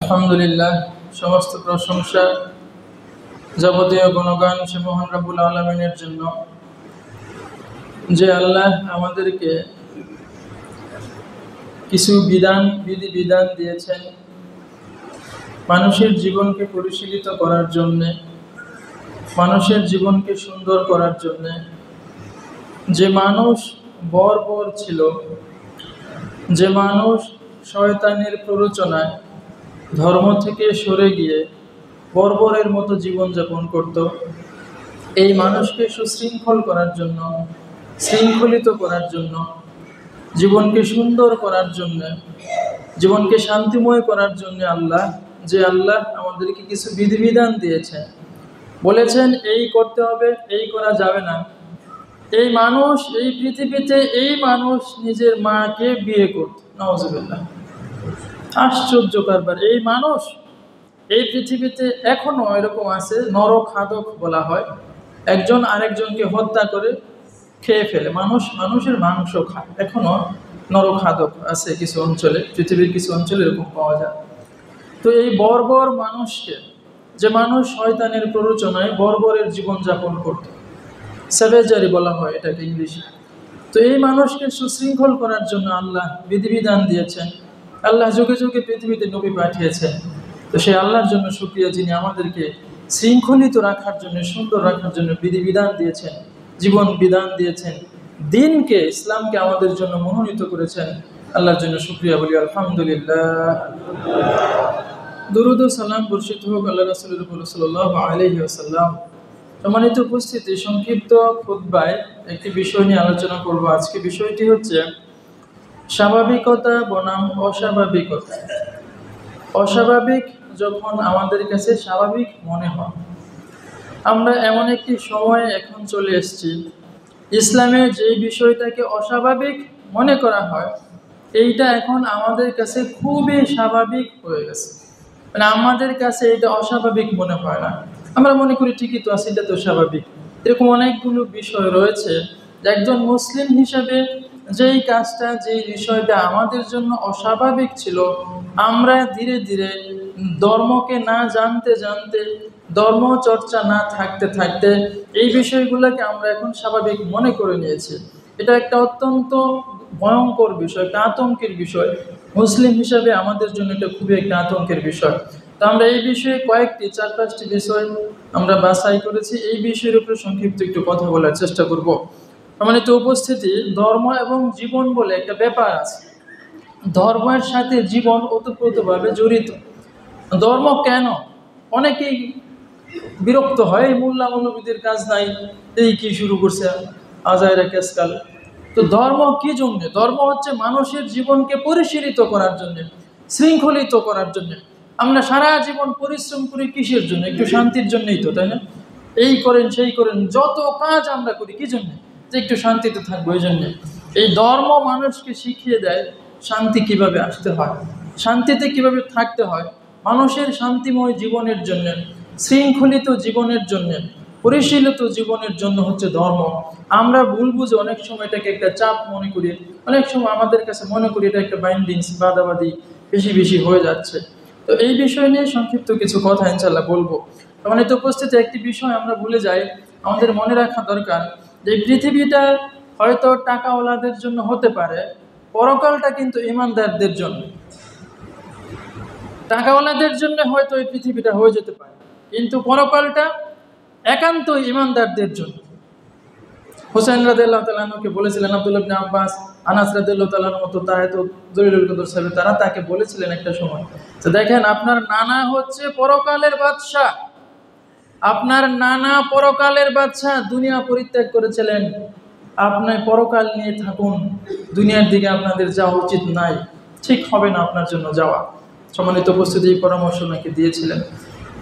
আলহামদুলিল্লাহ, সমস্ত প্রশংসা যাবতীয় গুণগান সে মহান রব্বুল আলামিনের জন্য, যে আল্লাহ আমাদেরকে কিছু বিধান দিয়েছেন মানুষের জীবনকে পরিশীলিত করার জন্যে, মানুষের জীবনকে সুন্দর করার জন্যে। যে মানুষ বর্বর ছিল, যে মানুষ শয়তানের প্ররোচনায় ধর্ম থেকে সরে গিয়ে বর্বরের মতো জীবনযাপন করত, এই মানুষকে সুশৃঙ্খল করার জন্য, শৃঙ্খলিত করার জন্য, জীবনকে সুন্দর করার জন্য, জীবনকে শান্তিময় করার জন্য আল্লাহ আমাদেরকে কিছু বিধিবিধান দিয়েছেন। বলেছেন এই করতে হবে, এই করা যাবে না। এই মানুষ এই পৃথিবীতে নিজের মাকে বিয়ে করত, নাউজুবিল্লাহ। আশ্চর্য কারবার। এই মানুষ এই পৃথিবীতে এখনো এরকম আছে, নরখাদক বলা হয়, একজন আরেকজনকে হত্যা করে খেয়ে ফেলে। মানুষের মাংস খায়, এখনো নরখাদক আছে কিছু অঞ্চলে, পৃথিবীর কিছু অঞ্চলে এরকম পাওয়া যায়। তো এই বর্বর মানুষকে, যে মানুষ শয়তানের প্ররোচনায় বর্বরের জীবনযাপন করত, স্যাভেজারি বলা হয় এটাকে ইংলিশে। তো এই মানুষকে সুশৃঙ্খল করার জন্য আল্লাহ বিধিবিধান দিয়েছেন। আল্লাহ যুগে যুগে পৃথিবীতে নবী পাঠিয়েছেন। তো সেই আল্লাহর জন্য শুকরিয়া, যিনি আমাদেরকে শৃঙ্খলিত রাখার জন্য, সুন্দর রাখার জন্য বিধিবিধান দিয়েছেন, জীবন বিধান দিয়েছেন, দিনকে, ইসলামকে আমাদের জন্য মনোনীত করেছেন। আল্লাহর জন্য শুকরিয়া বলি আলহামদুলিল্লাহ। দুরূদ ও সালাম বর্ষিত হোক আল্লাহ রাসূলের উপর সাল্লাল্লাহু আলাইহি ওয়াসাল্লাম। সম্মানিত উপস্থিতি, সংক্ষিপ্ত খুতবায় একটি বিষয় নিয়ে আলোচনা করব। আজকে বিষয়টি হচ্ছে স্বাভাবিকতা বনাম অস্বাভাবিকতা। অস্বাভাবিক যখন আমাদের কাছে স্বাভাবিক মনে হয়। আমরা এমন একটি সময়ে এখন চলে এসেছি, ইসলামে যে বিষয়টাকে অস্বাভাবিক মনে করা হয়, এইটা এখন আমাদের কাছে খুবই স্বাভাবিক হয়ে গেছে। মানে আমাদের কাছে এটা অস্বাভাবিক মনে হয় না। আমরা মনে করি ঠিকই তো আছে, এটা তো স্বাভাবিক। এরকম অনেকগুলো বিষয় রয়েছে যে একজন মুসলিম হিসাবে যেই কাজটা, যেই বিষয়টা আমাদের জন্য অস্বাভাবিক ছিল, আমরা ধীরে ধীরে ধর্মকে না জানতে জানতে, ধর্ম চর্চা না থাকতে থাকতে এই বিষয়গুলোকে আমরা এখন স্বাভাবিক মনে করে নিয়েছি। এটা একটা অত্যন্ত ভয়ঙ্কর বিষয়, একটা আতঙ্কের বিষয়। মুসলিম হিসাবে আমাদের জন্য এটা খুবই একটা আতঙ্কের বিষয়। তো আমরা এই বিষয়ে কয়েকটি 4-5টি বিষয় আমরা বাছাই করেছি। এই বিষয়ের উপরে সংক্ষিপ্ত একটু কথা বলার চেষ্টা করব। সম্মানিত উপস্থিতি, ধর্ম এবং জীবন বলে একটা ব্যাপার আছে। ধর্মের সাথে জীবন ওতপ্রোতভাবে জড়িত। ধর্ম কেন? অনেকেই বিরক্ত হয়, মোল্লা মৌলবীদের কাজ নাই, এই কি শুরু করছে আজাইরা কেসকাল। তো ধর্ম কি জন্য? ধর্ম হচ্ছে মানুষের জীবনকে পরিশীলিত করার জন্য, শৃঙ্খলিত করার জন্য। আমরা সারা জীবন পরিশ্রম করি কিসের জন্য? একটু শান্তির জন্যই তো, তাই না? এই করেন সেই করেন, যত কাজ আমরা করি কি জন্য? যে একটু শান্তিতে থাকবো। এই জন্যে এই ধর্ম মানুষকে শিখিয়ে দেয় শান্তি কিভাবে আসতে হয়, শান্তিতে কিভাবে থাকতে হয়। মানুষের শান্তিময় জীবনের জন্য, শৃঙ্খলিত জীবনের জন্য, পরিশীলিত জীবনের জন্য হচ্ছে ধর্ম। আমরা ভুল বুঝে অনেক সময় এটাকে একটা চাপ মনে করি, অনেক সময় আমাদের কাছে মনে করি এটা একটা বাইন্ডিংস, বাদাবাদি বেশি বেশি হয়ে যাচ্ছে। তো এই বিষয় নিয়ে সংক্ষিপ্ত কিছু কথা ইনশাআল্লাহ বলবো। মানে তো উপস্থিত একটি বিষয় আমরা ভুলে যাই, আমাদের মনে রাখা দরকার যে পৃথিবীটা হয়তো টাকাওয়ালাদের জন্য হতে পারে, পরকালটা কিন্তু ঈমানদারদের জন্য। টাকাওয়ালাদের জন্য হয়তো এই পৃথিবীটা হয়ে যেতে পারে, কিন্তু পরকালটা একান্ত ঈমানদারদের জন্য। হুসাইন রাদিয়াল্লাহু তাআলা আনহুকে বলেছিলেন আব্দুল্লাহ ইবনে আব্বাস, আনাস রাদিয়াল্লাহু তাআলার মতো তায়াতুল জলিলুল কদর সাহেব, তারা তাকে বলেছিলেন একটা সময় যে দেখেন, আপনার নানা হচ্ছে পরকালের বাদশা, আপনার নানা পরকালের বাদশা, দুনিয়া পরিত্যাগ করেছিলেন, আপনি পরকাল নিয়ে থাকুন, দুনিয়ার দিকে আপনাদের যাওয়া উচিত নাই, ঠিক হবে না আপনার জন্য যাওয়া। সম্মানিত উপস্থিতি, এই পরামর্শ নাকি দিয়েছিলেন।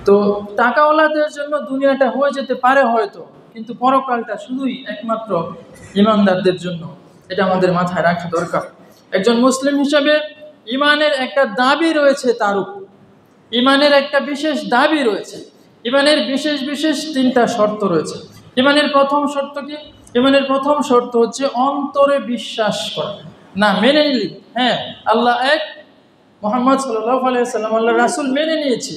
তো টাকাওয়ালাদের জন্য দুনিয়াটা হয়ে যেতে পারে হয়তো, কিন্তু পরকালটা শুধুই একমাত্র ঈমানদারদের জন্য। এটা আমাদের মাথায় রাখা দরকার। একজন মুসলিম হিসাবে ঈমানের একটা দাবি রয়েছে, তার উপর ঈমানের একটা বিশেষ দাবি রয়েছে। ঈমানের বিশেষ বিশেষ 3টা শর্ত রয়েছে। ঈমানের প্রথম শর্ত কি? ঈমানের প্রথম শর্ত হচ্ছে অন্তরে বিশ্বাস করা, না মেনে নিলি হ্যাঁ আল্লাহ এক, মুহাম্মদ সাল্লাল্লাহু আলাইহি ওয়াসাল্লাম আল্লাহর রাসূল মেনে নিয়েছি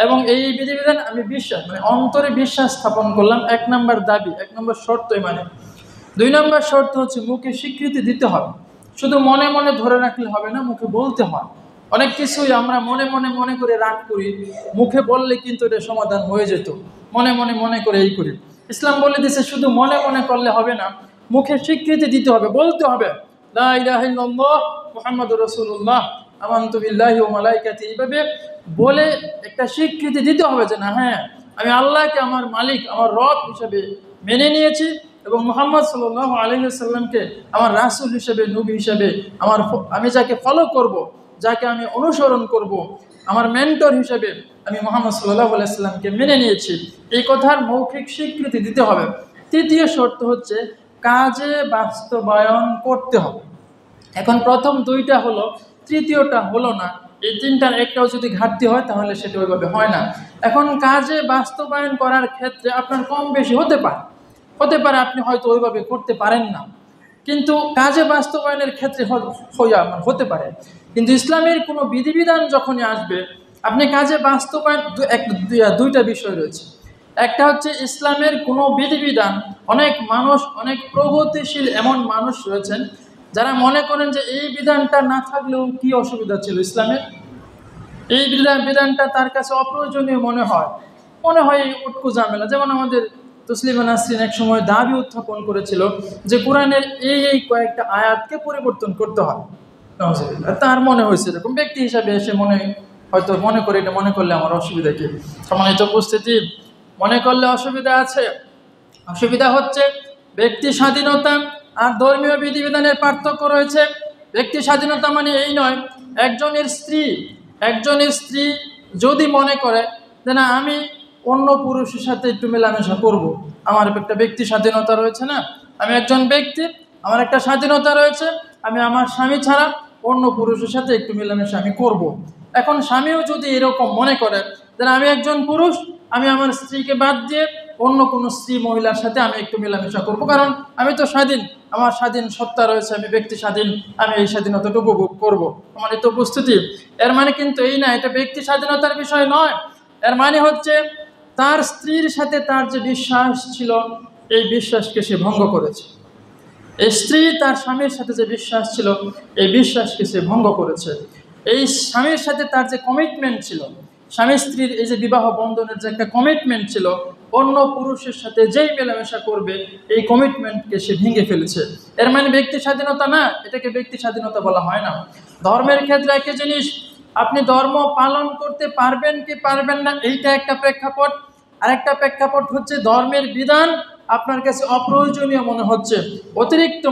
এবং এই বিধিবিধান আমি বিশ্বাস মানে অন্তরে বিশ্বাস স্থাপন করলাম। 1 নম্বর দাবি, 1 নম্বর শর্তই মানে। 2 নম্বর শর্ত হচ্ছে মুখে স্বীকৃতি দিতে হবে। শুধু মনে মনে ধরে রাখলে হবে না, মুখে বলতে হয়। অনেক কিছুই আমরা মনে করে রাগ করি, মুখে বললে কিন্তু এটা সমাধান হয়ে যেত। মনে করে এই করি। ইসলাম বলে দিয়েছে শুধু মনে করলে হবে না, মুখে স্বীকৃতি দিতে হবে, বলতে হবে লা ইলাহা ইল্লাল্লাহ মুহাম্মাদুর রাসূলুল্লাহ আমানতু বিল্লাহি ওয়া মালাইকাতিহি, এইভাবে বলে একটা স্বীকৃতি দিতে হবে যে না, হ্যাঁ আমি আল্লাহকে আমার মালিক, আমার রব হিসেবে মেনে নিয়েছি এবং মুহাম্মদ সাল্লাল্লাহু আলাইহি ওয়াসাল্লামকে আমার রাসূল হিসেবে, নবী হিসেবে আমি যাকে ফলো করব, যাকে আমি অনুসরণ করব, আমার মেন্টর হিসেবে আমি মুহাম্মদ সাল্লাল্লাহু আলাইহি ওয়াসাল্লামকে মেনে নিয়েছি। এই কথার মৌখিক স্বীকৃতি দিতে হবে। তৃতীয় শর্ত হচ্ছে কাজে বাস্তবায়ন করতে হবে। এখন প্রথম 2টা হলো, তৃতীয়টা হলো না। এই 3টার একটাও যদি ঘাটতি হয় তাহলে সেটা ওইভাবে হয় না। এখন কাজে বাস্তবায়ন করার ক্ষেত্রে আপনার কম বেশি হতে পারে আপনি হয়তো ওইভাবে করতে পারেন না, কিন্তু কাজে বাস্তবায়নের ক্ষেত্রে হতে পারে। কিন্তু ইসলামের কোনো বিধিবিধান যখনই আসবে, আপনি কাজে বাস্তবায়ন 2টা বিষয় রয়েছে। একটা হচ্ছে ইসলামের কোনো বিধিবিধান, অনেক মানুষ, অনেক প্রগতিশীল এমন মানুষ রয়েছেন যারা মনে করেন যে এই বিধানটা না থাকলেও কি অসুবিধা ছিল ইসলামের, এই বিধানটা তার কাছে অপ্রয়োজনীয় মনে হয় এই উটকু ঝামেলা। যেমন আমাদের তসলিমা নাসরিন এক সময় দাবি উত্থাপন করেছিল যে কোরআনের এই কয়েকটা আয়াতকে পরিবর্তন করতে হয়। তার মনে হয়েছে এরকম, ব্যক্তি হিসাবে এসে মনে করে এটা মনে করলে আমার অসুবিধা কি? সম্মানিত উপস্থিতি, মনে করলে অসুবিধা আছে। অসুবিধা হচ্ছে ব্যক্তি স্বাধীনতা আর ধর্মীয় বিধিবিধানের পার্থক্য রয়েছে। ব্যক্তি স্বাধীনতা মানে এই নয়, একজনের স্ত্রী যদি মনে করে যে না আমি অন্য পুরুষের সাথে একটু মেলামেশা করব, আমার একটা ব্যক্তি স্বাধীনতা রয়েছে না, আমি একজন ব্যক্তি, আমার একটা স্বাধীনতা রয়েছে, আমি আমার স্বামী ছাড়া অন্য পুরুষের সাথে একটু মেলামেশা আমি করব। এখন স্বামীও যদি এরকম মনে করে যে আমি একজন পুরুষ, আমি আমার স্ত্রীকে বাদ দিয়ে অন্য কোনো মহিলার সাথে আমি একটু মেলামেশা করব, কারণ আমি তো স্বাধীন, আমার স্বাধীন সত্তা রয়েছে, আমি ব্যক্তি স্বাধীন, আমি এই স্বাধীনতাটা উপভোগ করব। আমার এই তো উপস্থিতি, এর মানে কিন্তু এই না, এটা ব্যক্তি স্বাধীনতার বিষয় নয়। এর মানে হচ্ছে তার স্ত্রীর সাথে তার যে বিশ্বাস ছিল, এই বিশ্বাসকে সে ভঙ্গ করেছে। এই স্ত্রী তার স্বামীর সাথে যে বিশ্বাস ছিল, এই বিশ্বাসকে সে ভঙ্গ করেছে। এই স্বামীর সাথে তার যে কমিটমেন্ট ছিল, স্বামী স্ত্রীর এই যে বিবাহ বন্ধনের যে একটা কমিটমেন্ট ছিল, অন্য পুরুষের সাথে যেই মেলামেশা করবে এই কমিটমেন্টকে সে ভেঙে ফেলেছে। এর মানে ব্যক্তি স্বাধীনতা না, এটাকে ব্যক্তি স্বাধীনতা বলা হয় না। ধর্মের ক্ষেত্রে একই জিনিস, আপনি ধর্ম পালন করতে পারবেন কি পারবেন না এইটা একটা প্রেক্ষাপট, আরেকটা প্রেক্ষাপট হচ্ছে ধর্মের বিধান আপনার কাছে অপ্রয়োজনীয় মনে হচ্ছে, অতিরিক্ত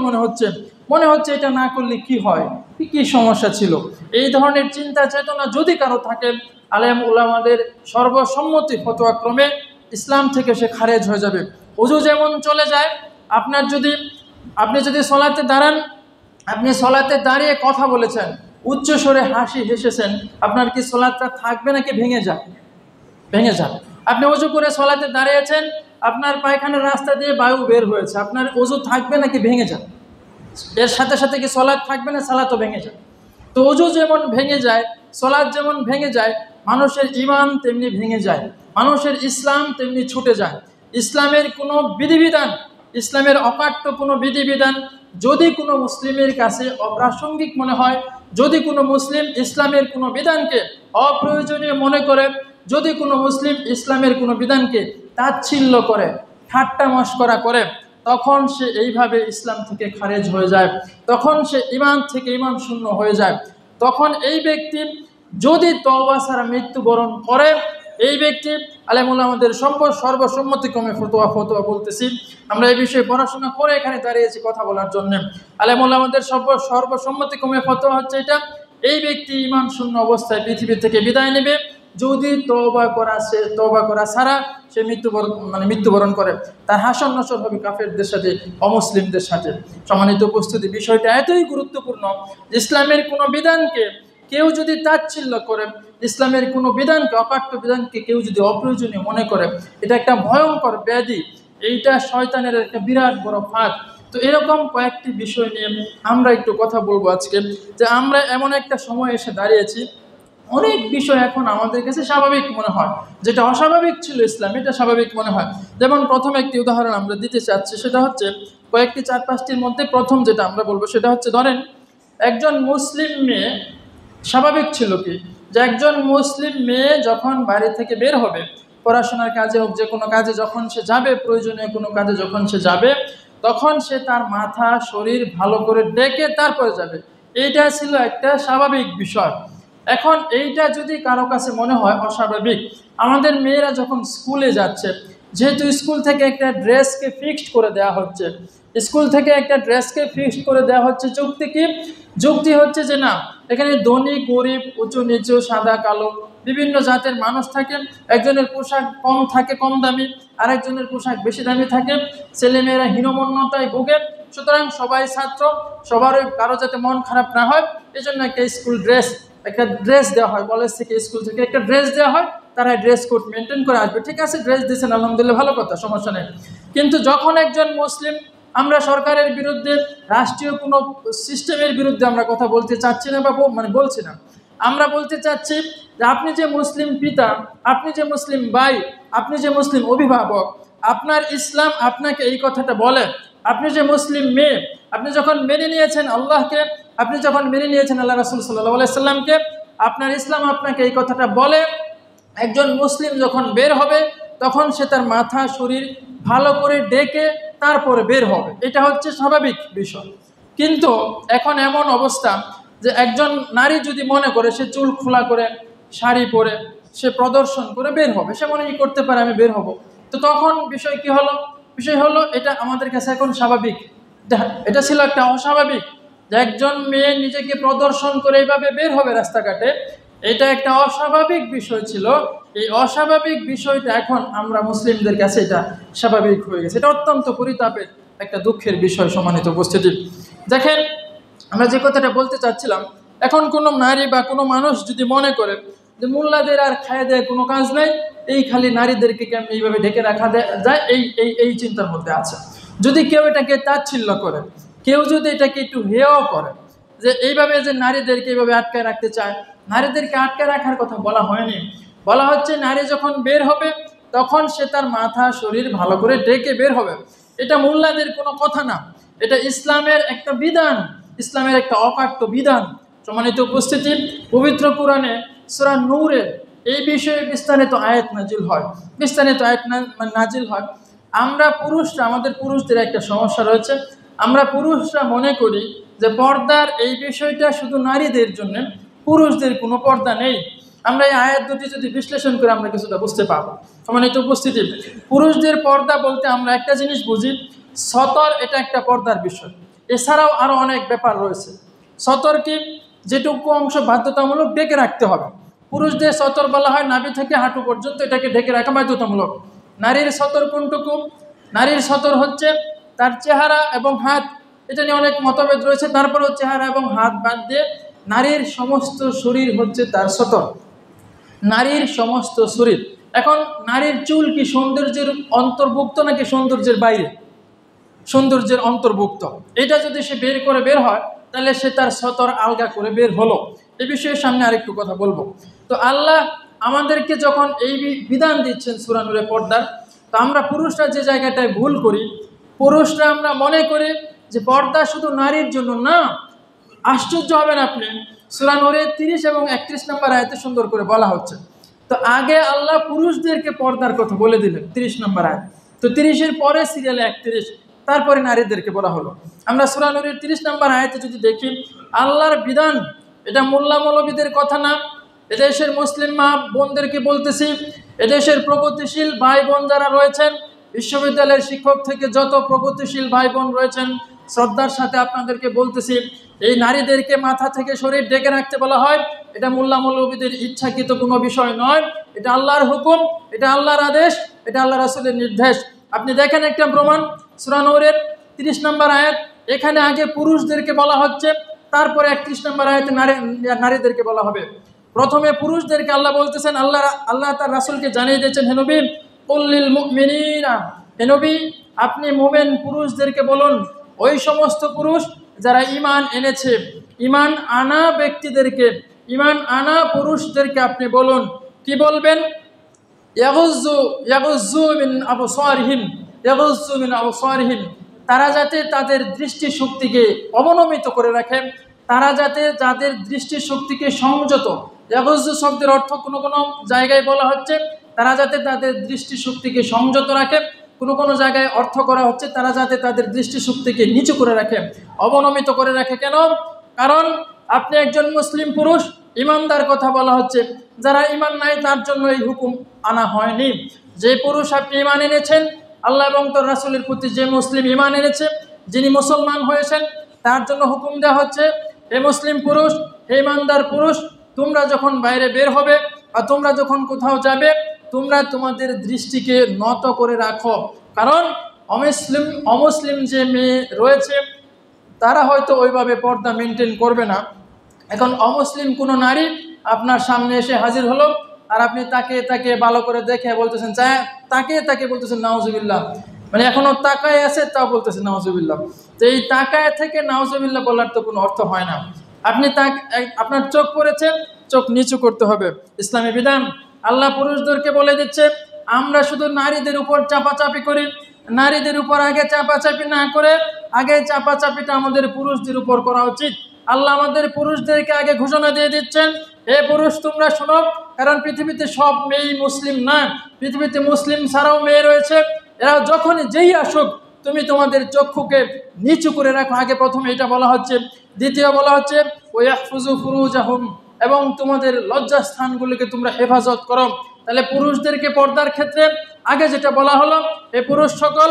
মনে হচ্ছে এটা না করলে কি হয়, কি সমস্যা ছিল। এই ধরনের চিন্তা চেতনা যদি কারো থাকে, আলেম উলামাদের সর্বসম্মতি ফতোয়াক্রমে ইসলাম থেকে সে খারেজ হয়ে যাবে। ওযু যেমন চলে যায়, আপনি যদি সলাতে দাঁড়ান, আপনি সলাতে দাঁড়িয়ে কথা বলেছেন, উচ্চ স্বরে হেসেছেন, আপনার কি সলাতটা থাকবে নাকি ভেঙে যাবে? আপনি ওযু করে সলাতে দাঁড়িয়েছেন, আপনার পায়খানার রাস্তা দিয়ে বায়ু বের হয়েছে, আপনার ওযু থাকবে নাকি ভেঙে যাবে? এর সাথে সাথে কি সলাত থাকবে না, সালাতও ভেঙে যায়। তো ওযু যেমন ভেঙে যায়, সলাত যেমন ভেঙে যায়, মানুষের ঈমান তেমনি ভেঙে যায়, মানুষের ইসলাম তেমনি ছুটে যায়। ইসলামের কোনো বিধিবিধান, ইসলামের অকাট্য কোনো বিধিবিধান যদি কোনো মুসলিমের কাছে অপ্রাসঙ্গিক মনে হয়, যদি কোনো মুসলিম ইসলামের কোনো বিধানকে অপ্রয়োজনীয় মনে করে, যদি কোনো মুসলিম ইসলামের কোনো বিধানকে তাচ্ছিল্য করে, ঠাট্টা মশকরা করে, তখন সে এইভাবে ইসলাম থেকে খারেজ হয়ে যায়, তখন সে ঈমান থেকে ঈমান শূন্য হয়ে যায়। তখন এই ব্যক্তি যদি তওবা ছাড়া মৃত্যুবরণ করে, এই ব্যক্তি আলেম উলামাদের সর্বসম্মতিক্রমে ফতোয়া বলতেছি, আমরা এই বিষয়ে পড়াশোনা করে এখানে দাঁড়িয়েছি কথা বলার জন্য। আলেম উলামাদের সর্বসম্মতিক্রমে ফতোয়া হচ্ছে এটা, এই ব্যক্তি ঈমান শূন্য অবস্থায় পৃথিবী থেকে বিদায় নেবে যদি তওবা করা ছাড়া সে মৃত্যুবরণ করে। তার হাসর নসর হবে কাফেরদের সাথে, অমুসলিমদের সাথে। সম্মানিত উপস্থিতি, বিষয়টা এতই গুরুত্বপূর্ণ, ইসলামের কোনো বিধানকে কেউ যদি তাচ্ছিল্য করে, ইসলামের কোনো বিধানকে, অকাট্য বিধানকে কেউ যদি অপ্রয়োজনীয় মনে করে, এটা একটা ভয়ঙ্কর ব্যাধি, এইটা শয়তানের একটা বিরাট বড় ফাঁদ। তো এরকম কয়েকটি বিষয় নিয়ে আমরা একটু কথা বলবো আজকে, যে আমরা এমন একটা সময় এসে দাঁড়িয়েছি, অনেক বিষয় এখন আমাদের কাছে স্বাভাবিক মনে হয়, যেটা অস্বাভাবিক ছিল ইসলাম এটা স্বাভাবিক মনে হয়। যেমন প্রথম একটি উদাহরণ আমরা দিতে চাচ্ছি, সেটা হচ্ছে কয়েকটি 4-5টির মধ্যে প্রথম যেটা আমরা বলবো সেটা হচ্ছে, ধরেন একজন মুসলিম মেয়ে, স্বাভাবিক ছিল কি যে একজন মুসলিম মেয়ে যখন বাড়ি থেকে বের হবে পড়াশোনার কাজে হোক, যে কোনো কাজে যখন সে যাবে, প্রয়োজনীয় কোনো কাজে যখন সে যাবে, তখন সে তার মাথা শরীর ভালো করে ডেকে তারপরে যাবে। এইটা ছিল একটা স্বাভাবিক বিষয়। এখন এইটা যদি কারো কাছে মনে হয় অস্বাভাবিক, আমাদের মেয়েরা যখন স্কুলে যাচ্ছে, যেহেতু স্কুল থেকে একটা ড্রেসকে ফিক্সড করে দেওয়া হচ্ছে, স্কুল থেকে একটা ড্রেসকে ফিক্সড করে দেওয়া হচ্ছে, যুক্তি কি? যুক্তি হচ্ছে যে না, এখানে ধনী গরিব, উঁচু নিচু, সাদা কালো বিভিন্ন জাতের মানুষ থাকে, একজনের পোশাক কম থাকে কম দামি, আরেকজনের পোশাক বেশি দামি থাকে, ছেলেমেয়েরা হীনমন্যতায় ভোগে, সুতরাং সবাই ছাত্র, সবার কারো যাতে মন খারাপ না হয় এই জন্য একটা ড্রেস দেওয়া হয়, কলেজ থেকে স্কুল থেকে একটা ড্রেস দেওয়া হয়, তারা ড্রেস কোড মেনটেন করে আসবে। ঠিক আছে, ড্রেস দিয়েছেন, আলহামদুলিল্লাহ, ভালো কথা, সমস্যা নেই। কিন্তু যখন একজন মুসলিম, আমরা সরকারের বিরুদ্ধে, রাষ্ট্রীয় কোনো সিস্টেমের বিরুদ্ধে আমরা কথা বলতে চাচ্ছি না, বা বলছি না, আমরা বলতে চাচ্ছি যে আপনি যে মুসলিম পিতা, আপনি যে মুসলিম ভাই, আপনি যে মুসলিম অভিভাবক, আপনার ইসলাম আপনাকে এই কথাটা বলে, আপনি যে মুসলিম মেয়ে, আপনি যখন মেনে নিয়েছেন আল্লাহকে, আপনি যখন মেনে নিয়েছেন আল্লাহ রাসূল সাল্লাল্লাহু আলাইহি সাল্লামকে, আপনার ইসলাম আপনাকে এই কথাটা বলে, একজন মুসলিম যখন বের হবে তখন সে তার মাথা শরীর ভালো করে ডেকে তারপরে বের হবে, এটা হচ্ছে স্বাভাবিক বিষয়। কিন্তু এখন এমন অবস্থা যে একজন নারী যদি মনে করে সে চুল খোলা করে শাড়ি পরে সে প্রদর্শন করে বের হবে, সে মনে করতে পারে আমি বের হব, তো তখন বিষয় কি হলো? বিষয় হলো এটা আমাদের কাছে এখন স্বাভাবিক। এটা ছিল একটা অস্বাভাবিক, যে একজন মেয়ে নিজেকে প্রদর্শন করে এইভাবে বের হবে রাস্তাঘাটে, এটা একটা অস্বাভাবিক বিষয় ছিল। এই অস্বাভাবিক বিষয়টা এখন আমরা মুসলিমদের কাছে এটা স্বাভাবিক হয়ে গেছে। এটা অত্যন্ত পরিতাপের একটা দুঃখের বিষয়। সম্মানিত উপস্থিতি, দেখেন আমরা যে কথাটা বলতে চাচ্ছিলাম, এখন কোনো নারী বা কোনো মানুষ যদি মনে করে যে মোল্লাদের আর খায় দেয় কোনো কাজ নাই, এই খালি নারীদেরকে কেমন এইভাবে ঢেকে রাখা যায়, এই এই এই চিন্তার মধ্যে আছে। যদি কেউ এটাকে তাচ্ছিল্য করে, কেউ যদি এটাকে একটু হেয় করে, যে এইভাবে যে নারীদেরকে এইভাবে আটকায় রাখতে চায়, নারীদেরকে আটকায় রাখার কথা বলা হয়নি, বলা হচ্ছে নারী যখন বের হবে তখন সে তার মাথা শরীর ভালো করে ডেকে বের হবে। এটা মোল্লাদের কোনো কথা না, এটা ইসলামের একটা বিধান, ইসলামের একটা অকাট্য বিধান। সম্মানিত উপস্থিতি, পবিত্র কোরআনে সূরা নূরে এই বিষয়ে বিস্তারিত আয়াত নাজিল হয়, বিস্তারিত আয়াত নাজিল হয়। আমরা পুরুষরা, আমাদের পুরুষদের একটা সমস্যা রয়েছে, আমরা পুরুষরা মনে করি যে পর্দার এই বিষয়টা শুধু নারীদের জন্য, পুরুষদের কোনো পর্দা নেই। আমরা এই আয়াত দুটি যদি বিশ্লেষণ করে আমরা কিছুটা বুঝতে পারবো। সম্মানিত উপস্থিতি, পুরুষদের পর্দা বলতে আমরা একটা জিনিস বুঝি, সতর, এটা একটা পর্দার বিষয়। এছাড়াও আরও অনেক ব্যাপার রয়েছে। সতর কি? যেটুকু অংশ বাধ্যতামূলক ঢেকে রাখতে হবে। পুরুষদের সতর বলা হয় নাভি থেকে হাঁটু পর্যন্ত, এটাকে ঢেকে রাখা বাধ্যতামূলক। নারীর সতর কোনটুকু? নারীর সতর হচ্ছে তার চেহারা এবং হাত, এটা নিয়ে অনেক মতভেদ রয়েছে, তারপরেও চেহারা এবং হাত বাদ দিয়ে নারীর সমস্ত শরীর হচ্ছে তার সতর, নারীর সমস্ত শরীর। এখন নারীর চুল কি সৌন্দর্যের অন্তর্ভুক্ত নাকি সৌন্দর্যের বাইরে? সৌন্দর্যের অন্তর্ভুক্ত। এটা যদি সে বের করে বের হয় তাহলে সে তার সতর আলগা করে বের হলো। এই বিষয়ে সামনে আরেকটু কথা বলবো। তো আল্লাহ আমাদেরকে যখন এই বিধান দিচ্ছেন সূরা নূরে পর্দার, তো আমরা পুরুষরা যে জায়গাটায় ভুল করি, পুরুষরা আমরা মনে করি যে পর্দা শুধু নারীর জন্য না। আশ্চর্য হবেন আপনি, সূরা নূরে 30 এবং 31 নম্বর আয়াতে সুন্দর করে বলা হচ্ছে। তো আগে আল্লাহ পুরুষদেরকে পর্দার কথা বলে দিলেন 30 নম্বর আয়াত, তো 30-এর পরে সিরিয়ালে 31, তারপরে নারীদেরকে বলা হলো। আমরা সূরা নূরের 30 নম্বর আয়াতে যদি দেখি, আল্লাহর বিধান, এটা মোল্লা মৌলবীদের কথা না, এদেশের মুসলিম মা বোনদেরকে বলতেছি, এদেশের প্রগতিশীল ভাই বোন যারা রয়েছেন, বিশ্ববিদ্যালয়ের শিক্ষক থেকে যত প্রগতিশীল ভাই বোন রয়েছেন, শ্রদ্ধার সাথে আপনাদেরকে বলতেছি, এই নারীদেরকে মাথা থেকে শরীর ডেকে রাখতে বলা হয়, এটা মোল্লা মৌলবীদের ইচ্ছাকৃত কোনো বিষয় নয়, এটা আল্লাহর হুকুম, এটা আল্লাহর আদেশ, এটা আল্লাহ রাসূলের নির্দেশ। আপনি দেখেন একটা প্রমাণ, সূরা নূরের 30 নম্বর আয়াত, এখানে আগে পুরুষদেরকে বলা হচ্ছে, তারপরে 31 নম্বর আয়াতে নারীদেরকে বলা হবে। প্রথমে পুরুষদেরকে আল্লাহ বলতেছেন, আল্লাহ তার রাসূলকে জানিয়ে দিয়েছেন, হে নবী কুল লিল মুমিনিনা, হে নবী আপনি মুমিন পুরুষদেরকে বলুন, ওই সমস্ত পুরুষ যারা ঈমান এনেছে, ঈমান আনা ব্যক্তিদেরকে, ঈমান আনা পুরুষদেরকে আপনি বলুন, কি বলবেন? ইয়াগুজ্জু মিন আবসারিহিম, ইয়াগুজ্জু মিন আবসারিহিম, তারা যাতে তাদের দৃষ্টিশক্তিকে অবনমিত করে রাখে, তারা যাতে তাদের দৃষ্টিশক্তিকে সংযত। ইয়াগুজ্জু শব্দের অর্থ কোনো কোনো জায়গায় বলা হচ্ছে তারা যাতে তাদের দৃষ্টিশক্তিকে সংযত রাখে, কোনো কোনো জায়গায় অর্থ করা হচ্ছে তারা যাতে তাদের দৃষ্টিশক্তিকে নিচু করে রাখে, অবনমিত করে রাখে। কেন? কারণ আপনি একজন মুসলিম পুরুষ, ইমানদার কথা বলা হচ্ছে, যারা ইমান নাই তার জন্য এই হুকুম আনা হয়নি। যে পুরুষ আপনি ইমান এনেছেন, আল্লাহ এবং তার রাসূলের প্রতি যে মুসলিম ইমান এনেছে, যিনি মুসলমান হয়েছেন, তার জন্য হুকুম দেওয়া হচ্ছে, হে মুসলিম পুরুষ, হে ইমানদার পুরুষ, তোমরা যখন বাইরে বের হবে বা তোমরা যখন কোথাও যাবে, তোমরা তোমাদের দৃষ্টিকে নত করে রাখো। কারণ অমুসলিম যে মেয়ে রয়েছে তারা হয়তো ওইভাবে পর্দা মেনটেন করবে না। এখন অমুসলিম কোনো নারী আপনার সামনে এসে হাজির হলো, আর আপনি তাকে তাকে ভালো করে দেখে বলতেছেন, তাকে বলতেছেন নাউজুবিল্লাহ, মানে এখনো তাকায় আছে তাও বলতেছেন নাউজুবিল্লাহ। তো এই তাকায় থেকে নাউজুবিল্লাহ বলার তো কোনো অর্থ হয় না। আপনি আপনার চোখ পড়েছে, চোখ নিচু করতে হবে, ইসলামী বিধান। আল্লাহ পুরুষদেরকে বলে দিচ্ছে, আমরা শুধু নারীদের উপর চাপাচাপি করি, নারীদের উপর আগে চাপাচাপি না করে আগে চাপাচাপিটা আমাদের পুরুষদের উপর করা উচিত। আল্লাহ আমাদের পুরুষদেরকে আগে ঘোষণা দিয়ে দিচ্ছেন, হে পুরুষ তোমরা শোনো, কারণ পৃথিবীতে সব মেয়েই মুসলিম না, পৃথিবীতে মুসলিম ছাড়াও মেয়ে রয়েছে। এরা যখনই যেই আসুক তুমি তোমাদের চক্ষুকে নিচু করে রাখো। আগে প্রথমে এটা বলা হচ্ছে। দ্বিতীয় বলা হচ্ছে ওয়াহফুজু ফুরুজাহুম, এবং তোমাদের লজ্জাস্থানগুলিকে তোমরা হেফাজত করো। তাহলে পুরুষদেরকে পর্দার ক্ষেত্রে আগে যেটা বলা হলো, এ পুরুষ সকল,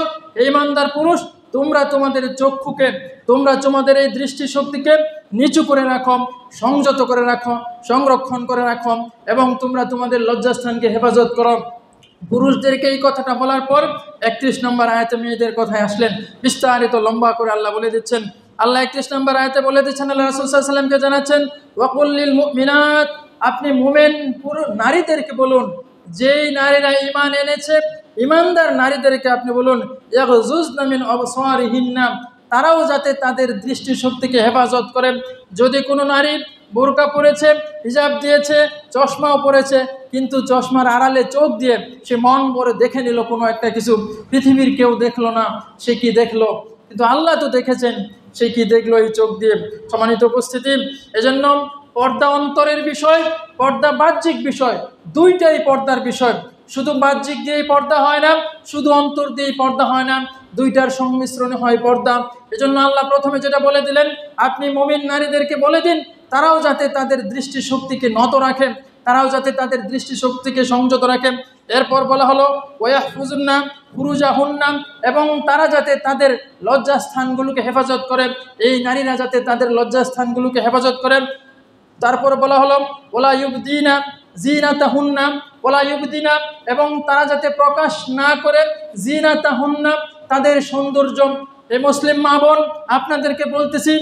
ইমানদার পুরুষ, তোমরা তোমাদের চক্ষুকে, তোমরা তোমাদের এই দৃষ্টিশক্তিকে নিচু করে রাখো, সংযত করে রাখো, সংরক্ষণ করে রাখো, এবং তোমরা তোমাদের লজ্জাস্থানকে হেফাজত করো। পুরুষদেরকে এই কথাটা বলার পর 31 নম্বর আয়াতে মেয়েদের কথায় আসলেন। বিস্তারিত লম্বা করে আল্লাহ বলে দিচ্ছেন। আল্লাহ 31 নম্বর আয়াতে বলে দিচ্ছেন, আল্লাহ রাসূল সাল্লাল্লাহু আলাইহি ওয়াসাল্লামকে জানাচ্ছেন, ওয়াকুল লিল মুমিনাত, আপনি মুমিন নারীদেরকে বলুন, যেই নারীরা ঈমান এনেছে, ঈমানদার নারীদেরকে আপনি বলুন, ইয়াগযুজনা মিন আবসারিহিন্না, তারাও যাতে তাদের দৃষ্টিশক্তিকে হেফাজত করে। যদি কোনো নারী বোরকা পরেছে, হিজাব দিয়েছে, চশমাও পরেছে, কিন্তু চশমার আড়ালে চোখ দিয়ে সে মন ভরে দেখে নিল কোনো একটা কিছু, পৃথিবীর কেউ দেখলো না, সে কি দেখলো? কিন্তু আল্লাহ তো দেখেছেন, সে কি দেখলো এই চোখ দিয়ে? সম্মানিত উপস্থিতি, এজন্য পর্দা অন্তরের বিষয়, পর্দা বাহ্যিক বিষয়, দুইটাই পর্দার বিষয়। শুধু বাহ্যিক দিয়েই পর্দা হয় না, শুধু অন্তর দিয়েই পর্দা হয় না, দুইটার সংমিশ্রণে হয় পর্দা। এজন্য আল্লাহ প্রথমে যেটা বলে দিলেন, আপনি মুমিন নারীদেরকে বলে দিন, তারাও যাতে তাদের দৃষ্টিশক্তিকে নত রাখেন, তারাও যাতে তাদের দৃষ্টিশক্তিকে সংযত রাখেন। এরপর বলা হলো ওয়াহফুজুন্না ফুরুজাহুন্না, এবং তারা যাতে তাদের লজ্জাস্থানগুলোকে হেফাজত করে, এই নারীরা যাতে তাদের লজ্জাস্থানগুলোকে হেফাজত করেন। তারপর বলা হলো ওলা ইউবদিনা জিনাতাহুন্না, ওলা ইউবদিনা, এবং তারা যাতে প্রকাশ না করে জিনাতাহুন্না, তাদের সৌন্দর্য। এই মুসলিম মা বোন, আপনাদেরকে বলতেছি,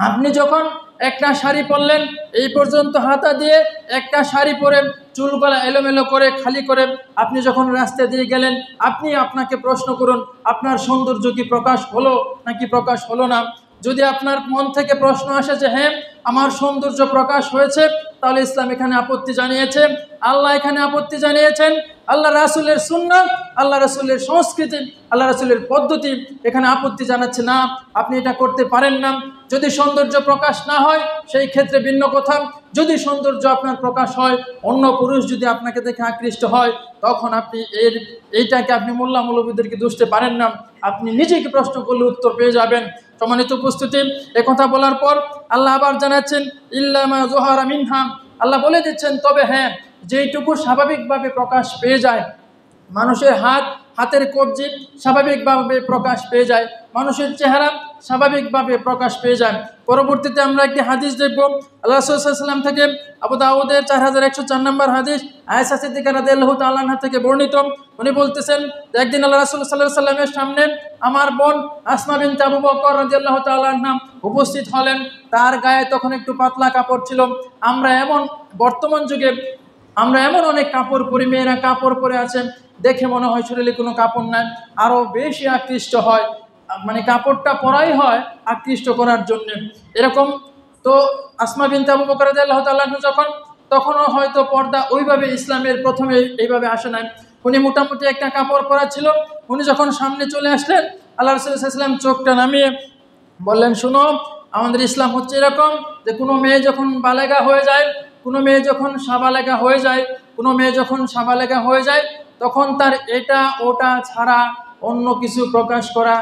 আপনি যখন একটা শাড়ি পরলেন, এই পর্যন্ত হাতা দিয়ে একটা শাড়ি পরে চুলগুলা এলোমেলো করে খালি করে আপনি যখন রাস্তা দিয়ে গেলেন, আপনি আপনাকে প্রশ্ন করুন, আপনার সৌন্দর্য কি প্রকাশ হলো নাকি প্রকাশ হলো না? যদি আপনার মন থেকে প্রশ্ন আসে যে হ্যাঁ আমার সৌন্দর্য প্রকাশ হয়েছে, তাহলে ইসলাম এখানে আপত্তি জানিয়েছে, আল্লাহ এখানে আপত্তি জানিয়েছেন। আল্লাহ রাসূলের সুন্নাত, আল্লাহ রাসূলের সংস্কৃতি, আল্লাহ রাসূলের পদ্ধতি এখানে আপত্তি জানাচ্ছে না, আপনি এটা করতে পারেন না। যদি সৌন্দর্য প্রকাশ না হয় সেই ক্ষেত্রে ভিন্ন কথা। যদি সৌন্দর্য আপনার প্রকাশ হয়, অন্য পুরুষ যদি আপনাকে দেখে আকৃষ্ট হয়, তখন আপনি এইটাকে আপনি মোল্লা মৌলবীদেরকে দুষতে পারেন না, আপনি নিজেকে প্রশ্ন করলে উত্তর পেয়ে যাবেন। সম্মানিত উপস্থিতি, একথা বলার পর আল্লাহ আবার জানাচ্ছেন ইল্লা মা যুহারা মিনহা, আল্লাহ বলে দিচ্ছেন তবে হ্যাঁ, যেইটুকু স্বাভাবিকভাবে প্রকাশ পেয়ে যায়, মানুষের হাতের কবজি স্বাভাবিকভাবে প্রকাশ পেয়ে যায়, মানুষের চেহারা স্বাভাবিকভাবে প্রকাশ পেয়ে যায়। পরবর্তীতে আমরা একটি হাদিস দেখব আল্লাহ রাসূল সাল্লাল্লাহু আলাইহি ওয়াসাল্লাম থেকে, আবু দাউদের 4104 নম্বর হাদিস, আয়েশা সিদ্দিকা রাদিয়াল্লাহু তাআলা আনহা থেকে বর্ণিত। উনি বলতেছেন, একদিন আল্লাহ রাসূল সাল্লাল্লাহু আলাইহি ওয়াসাল্লামের সামনে আমার বোন আসমা বিনতে আবু বকর রাদিয়াল্লাহু তাআলা আনহা উপস্থিত হলেন। তার গায়ে তখন একটু পাতলা কাপড় ছিল। বর্তমান যুগে আমরা এমন অনেক কাপড় পরি, মেয়েরা কাপড় পরে আছেন, দেখে মনে হয় শরীরে কোনো কাপড় নাই, আরও বেশি আকৃষ্ট হয়। মানে কাপড়টা পরাই হয় আকৃষ্ট করার জন্য। এরকম তো আসমা বিনতে আবু বকর রাদিয়াল্লাহু তাআলা যখন, তখনও হয়তো পর্দা ওইভাবে ইসলামের প্রথমে এইভাবে আসে নাই। উনি মোটামুটি একটা কাপড় পরা ছিল। উনি যখন সামনে চলে আসলেন, আল্লাহ রাসূল সাল্লাল্লাহু আলাইহি ওয়াসাল্লাম চোখটা নামিয়ে বললেন, শুনো, আমাদের ইসলাম হচ্ছে এরকম যে কোনো মেয়ে যখন বালেগা হয়ে যায়, কোনো মেয়ে যখন সাবালেগা হয়ে যায়, কোনো মেয়ে যখন সাবালেগা হয়ে যায়, তখন তার এটা ওটা ছাড়া অন্য কিছু প্রকাশ করা